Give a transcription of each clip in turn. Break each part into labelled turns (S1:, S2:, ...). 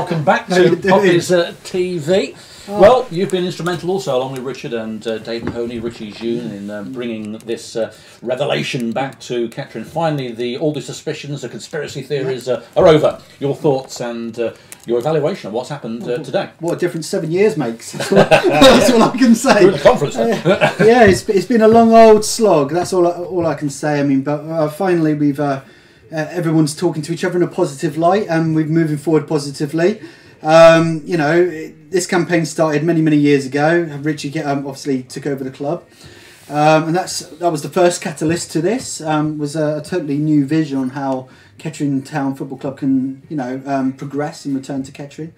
S1: welcome back to Poppy's TV. Oh. Well, you've been instrumental also, along with Richard and Dave Mahoney, Ritchie Jeune, in bringing this revelation back to Kettering. Finally, all the suspicions, the conspiracy theories are over. Your thoughts and your evaluation of what's happened today.
S2: What a difference 7 years makes. That's all I can say.
S1: We're at the conference.
S2: Yeah, it's been a long old slog. That's all I can say. I mean, but finally we've everyone's talking to each other in a positive light, and we're moving forward positively. You know, this campaign started many years ago. Ritchie obviously took over the club, and that was the first catalyst to this. Was a totally new vision on how Kettering Town Football Club can, you know, progress and return to Kettering.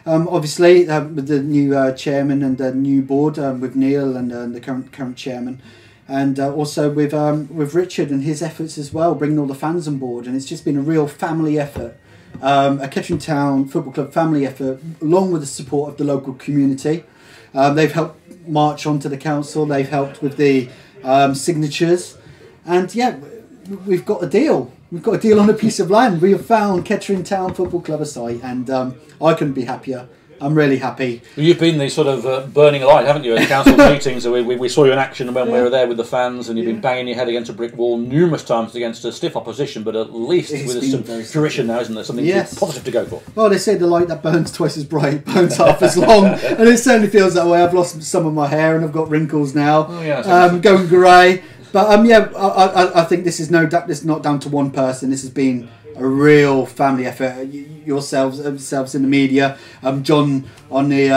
S2: Obviously, with the new chairman and the new board, with Neil and the current chairman, and also with Richard and his efforts as well, bringing all the fans on board, and it's just been a real family effort. A Kettering Town Football Club family effort, along with the support of the local community. They've helped march onto the council, they've helped with the signatures, and yeah, we've got a deal. We've got a deal on a piece of land. We have found Kettering Town Football Club a site, and I couldn't be happier. I'm really happy.
S1: Well, you've been the sort of burning light, haven't you, at council meetings? We saw you in action when we were there with the fans, and you've been banging your head against a brick wall numerous times against a stiff opposition, but at least with some fruition now, isn't there? Something positive to go for.
S2: Well, they say the light that burns twice as bright burns half as long, and it certainly feels that way. I've lost some of my hair and I've got wrinkles now, going grey. But yeah, I think this is not down to one person. This has been a real family effort. Yourselves in the media, John on the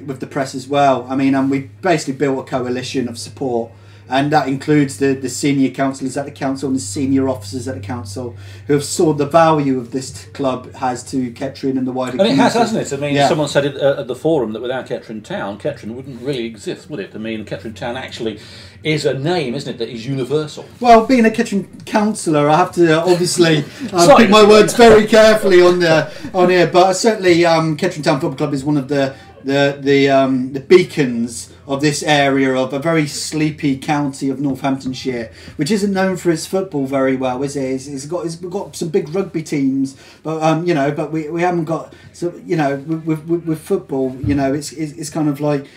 S2: with the press as well. I mean, we basically built a coalition of support, and that includes the senior councillors at the council and the senior officers at the council who have saw the value of this club has to Kettering and the wider community.
S1: And it has, hasn't it? I mean, someone said it at the forum that without Kettering Town, Kettering wouldn't really exist, would it? I mean, Kettering Town actually is a name, isn't it, that is universal. Well,
S2: being a Kettering councillor, I have to obviously pick my words very carefully on here, but certainly Kettering Town Football Club is one of the beacons of this area of a very sleepy county of Northamptonshire, which isn't known for its football very well, is it? It's got some big rugby teams, but you know, but we haven't got, so you know, with football, you know, it's kind of like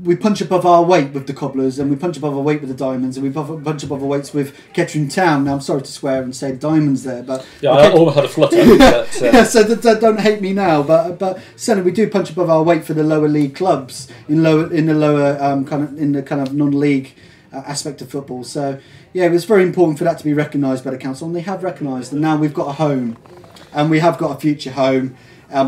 S2: we punch above our weight with the Cobblers, and we punch above our weight with the Diamonds, and we punch above our weights with Kettering Town. Now, I'm sorry to swear and say Diamonds there, but
S1: yeah, I almost had a flutter. But,
S2: yeah, so don't hate me now, but certainly we do punch above our weight for the lower league clubs in the lower kind of non-league aspect of football. So yeah, it was very important for that to be recognised by the council, and they have recognised, and now we've got a home, and we have got a future home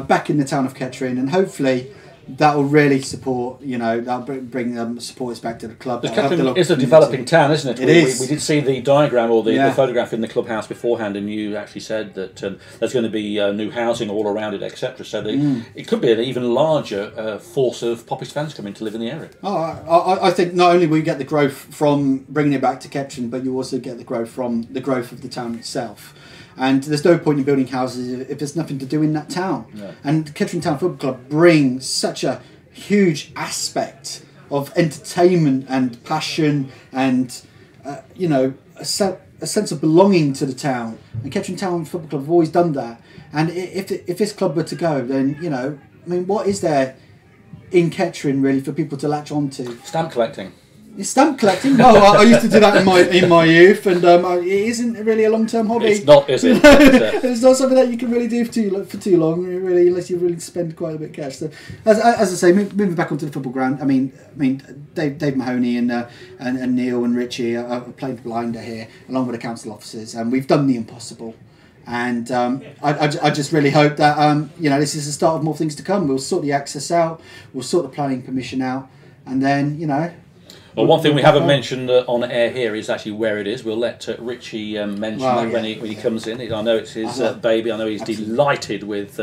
S2: back in the town of Kettering, and hopefully that will really support, you know, that'll bring supporters back to the club.
S1: Kettering is a developing town, isn't it?
S2: It is.
S1: We did see the diagram or the photograph in the clubhouse beforehand, and you actually said that there's going to be new housing all around it, etc. So it could be an even larger force of Poppy's fans coming to live in the area.
S2: Oh, I think not only will you get the growth from bringing it back to Kettering, but you also get the growth from the growth of the town itself. And there's no point in building houses if there's nothing to do in that town. Yeah. And Kettering Town Football Club brings such a huge aspect of entertainment and passion and, you know, a sense of belonging to the town. And Kettering Town Football Club have always done that. And if this club were to go, then, you know, I mean, what is there in Kettering really for people to latch on to?
S1: Stamp collecting.
S2: Stamp collecting? Well, I used to do that in my youth, and it isn't really a long-term hobby.
S1: It's not, is it?
S2: It's not something that you can really do for too long, really, unless you really spend quite a bit of cash. So, as I say, moving back onto the football ground, I mean, Dave Mahoney and Neil and Ritchie are playing blinder here, along with the council officers, and we've done the impossible. And I just really hope that you know, this is the start of more things to come. We'll sort the access out, we'll sort the planning permission out, and then, you know.
S1: Well, one thing we haven't mentioned on air here is actually where it is. We'll let Ritchie mention that when he comes in. I know it's his baby. I know he's delighted with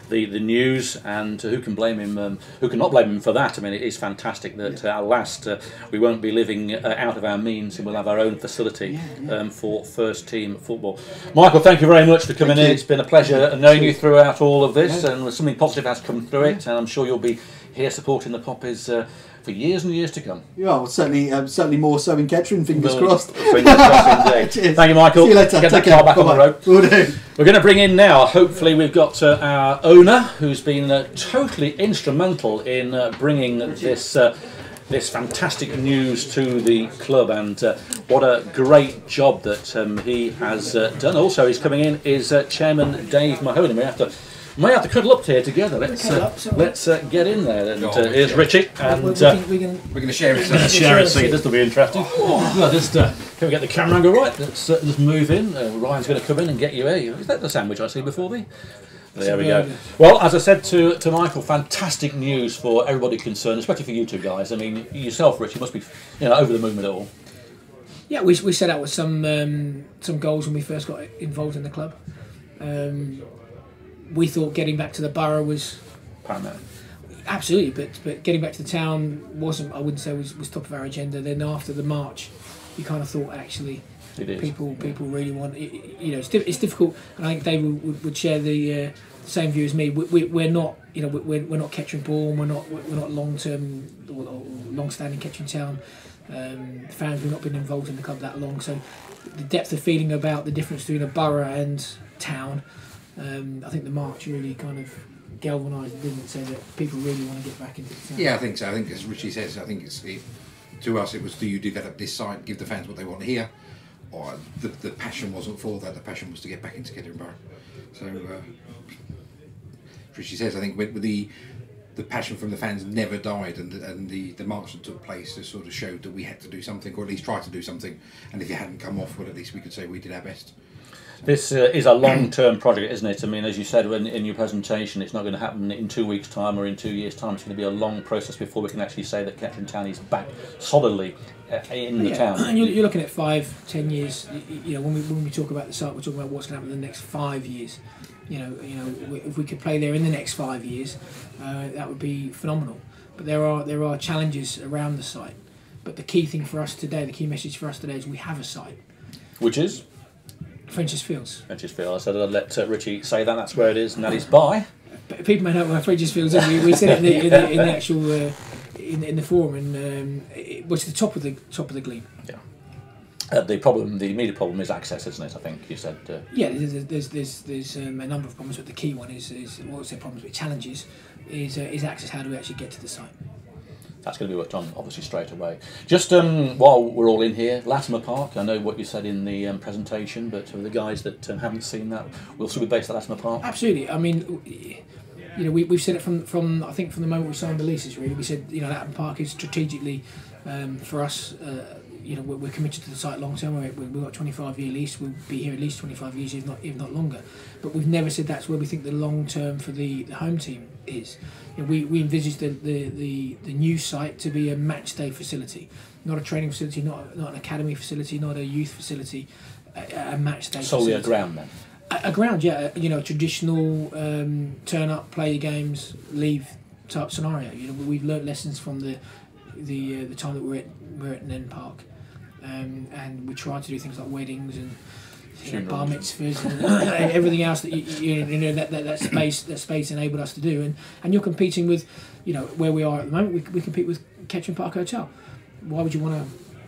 S1: the news, and who can blame him? Who can not blame him for that? I mean, it is fantastic that at last we won't be living out of our means, and we'll have our own facility for first team football. Michael, thank you very much for coming in. It's been a pleasure knowing you throughout all of this, and something positive has come through it, and I'm sure you'll be here supporting the Poppies for years and years to come.
S2: Yeah, well, certainly more so in Kettering. Fingers crossed.
S1: Fingers crossed indeed. Thank you, Michael.
S2: See you later.
S1: Get that car back on the road.
S2: Will do.
S1: We're going to bring in now, hopefully we've got our owner, who's been totally instrumental in bringing this fantastic news to the club, and what a great job that he has done. Also, he's coming in is Chairman Dave Mahoney. We may have to cuddle up here together. Let's get in there. And here's Ritchie, and
S3: we're going to share it.
S1: Share a seat. This will be interesting. Well, can we get the camera angle right? Let's move in. Ryan's going to come in and get you here. Is that the sandwich I see before me? There we go. Well, as I said to Michael, fantastic news for everybody concerned, especially for you two guys. I mean, yourself, Rich, you must be over the moon with it all.
S3: Yeah, we set out with some goals when we first got involved in the club. We thought getting back to the borough was
S1: paramount.
S3: Absolutely, but getting back to the town wasn't. I wouldn't say was top of our agenda. Then after the march, you kind of thought actually. People really want it, it's difficult, and I think Dave would share the same view as me. We're not we're not Kettering born. We're not long-standing Kettering town fans. We've not been involved in the club that long, so the depth of feeling about the difference between a borough and town, I think the march really kind of galvanised it, didn't it? So that people really want to get back into the town.
S4: Yeah, I think so. I think as Richie says, I think to us it was, do you develop this site, give the fans what they want here? Or the passion wasn't for that. The passion was to get back into Kettering Borough. So, Richie says, I think with the passion from the fans never died, and the march that took place just sort of showed that we had to do something, or at least try to do something. And if it hadn't come off, well, at least we could say we did our best.
S1: This is a long-term project, isn't it? I mean, as you said in your presentation, it's not going to happen in 2 weeks' time or in 2 years' time. It's going to be a long process before we can actually say that Kettering Town is back solidly in the town.
S3: And you're looking at 5-10 years. When we talk about the site, we're talking about what's going to happen in the next 5 years. If we could play there in the next 5 years, that would be phenomenal. But there are challenges around the site. But the key thing for us today, the key message for us today, is we have a site.
S1: Which is?
S3: French's Fields.
S1: French's Fields. I said I'd let Ritchie say that. That's where it is, and that is by.
S3: People may know where French's Fields is. We said it in the actual in the forum, and it was the top of the Gleam.
S1: Yeah. The immediate problem is access, isn't it? I think you said.
S3: Yeah, there's a number of problems, but the key one is what's the problems with challenges is access. How do we actually get to the site?
S1: That's going to be worked on, obviously, straight away. Just while we're all in here, Latimer Park, I know what you said in the presentation, but for the guys that haven't seen that, we'll still be based at Latimer Park?
S3: Absolutely. I mean, we've said it from I think from the moment we signed the leases, really. We said, Latimer Park is strategically, for us, we're committed to the site long term. We've got a 25-year lease. We'll be here at least 25 years, if not longer. But we've never said that's where we think the long term for the home team is. We envisage the new site to be a match day facility, not a training facility, not an academy facility, not a youth facility, a match day.
S1: Solely
S3: facility.
S1: A ground then.
S3: A ground, yeah. A traditional turn up, play your games, leave type scenario. We've learnt lessons from the time that we're at Nen Park. And we try to do things like weddings and bar mitzvahs and everything else that that space enabled us to do. And you're competing with, where we are at the moment. We compete with Kettering Park Hotel. Why would you want to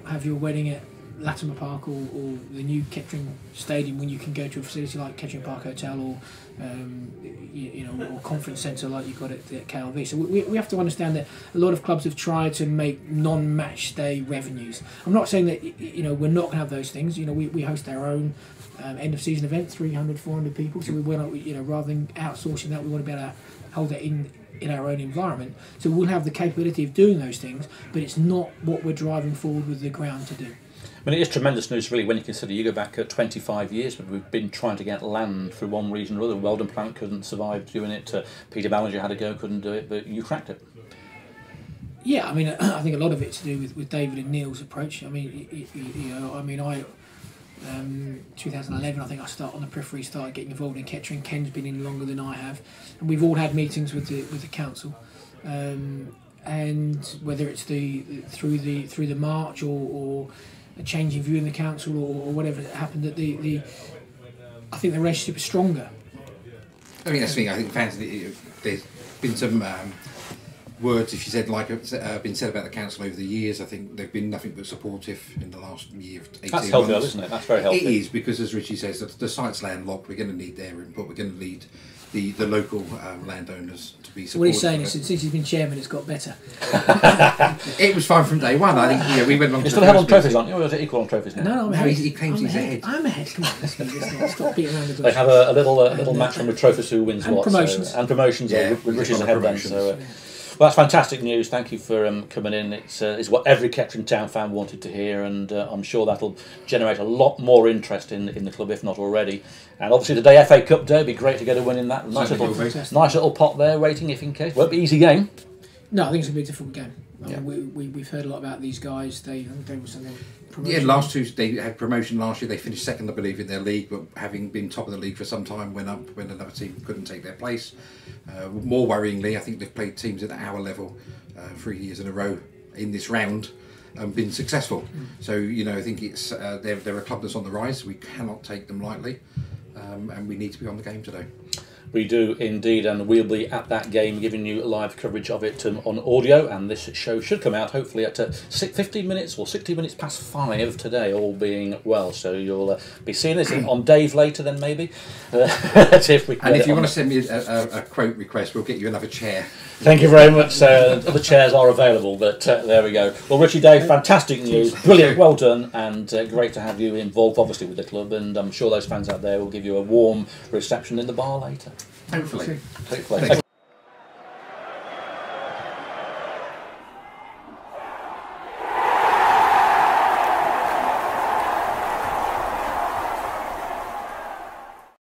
S3: have your wedding at Latimer Park or the new Kettering Stadium when you can go to a facility like Kettering Park Hotel or or conference centre like you've got at KLV? So we have to understand that a lot of clubs have tried to make non-match day revenues. I'm not saying that we're not going to have those things. We host our own end of season event, 300-400 people. So we want to, rather than outsourcing that, we want to be able to hold that in our own environment. So we'll have the capability of doing those things, but it's not what we're driving forward with the ground to do.
S1: I mean, it is tremendous news, really, when you consider you go back 25 years, but we've been trying to get land for one reason or other. Weldon plant couldn't survive doing it. Peter Ballinger had a go, couldn't do it, but you cracked it.
S3: Yeah, I mean, I think a lot of it's to do with David and Neil's approach. I mean, 2011, I think I started on the periphery, started getting involved in Kettering. Ken's been in longer than I have, and we've all had meetings with the council. And whether it's through the march or a change in view in the council or whatever happened, that I think the relationship is stronger.
S4: I mean, that's the thing. I think fans, there's been some words, if you said like been said about the council over the years, I think they've been nothing but supportive in the last year. 18
S1: That's helpful,
S4: months.
S1: isn't it? That's very helpful.
S4: It is, because as Richie says, the site's landlocked. We're going to need their input. We're going to need the local landowners to be supportive.
S3: So what he's saying is, since he's been chairman, it's got better.
S4: It was fine from day one. I think we went on.
S1: You're still ahead on trophies, aren't you? Or is it equal on trophies now?
S3: No, I'm ahead.
S4: He claims he's ahead.
S3: I'm ahead. Come on, let's not stop beating around the bush.
S1: They have a little match from the trophies who wins
S3: and
S1: what.
S3: Promotions.
S1: So, and promotions.
S4: Yeah,
S1: with Richie's ahead then.
S4: promotions.
S1: So, well, that's fantastic news. Thank you for coming in. It's what every Kettering Town fan wanted to hear, and I'm sure that'll generate a lot more interest in the club, if not already. And obviously today, FA Cup Day, it'd be great to get a win in that. Nice little pot there waiting, if in case. Won't be an easy game.
S3: No, I think it's going to be a difficult game.
S1: Yeah.
S3: We've heard a lot about these guys. They were something.
S4: Yeah, last two they had promotion last year. They finished second, I believe, in their league, but having been top of the league for some time, went up when another team couldn't take their place. More worryingly, I think they've played teams at our level 3 years in a row in this round and been successful. So I think it's they're a club that's on the rise. We cannot take them lightly, and we need to be on the game today.
S1: We do indeed, and we'll be at that game giving you live coverage of it on audio, and this show should come out hopefully at 15 minutes or 60 minutes past 5 today, all being well. So you'll be seeing this on Dave later then maybe. Let's see if we can.
S4: And if you want to send me a quote request, we'll get you another chair.
S1: Thank you very much. Other chairs are available, but there we go. Well, Richie, Dave, fantastic news, brilliant, well done, and great to have you involved, obviously, with the club. And I'm sure those fans out there will give you a warm reception in the bar later.
S4: Hopefully.
S1: Hopefully.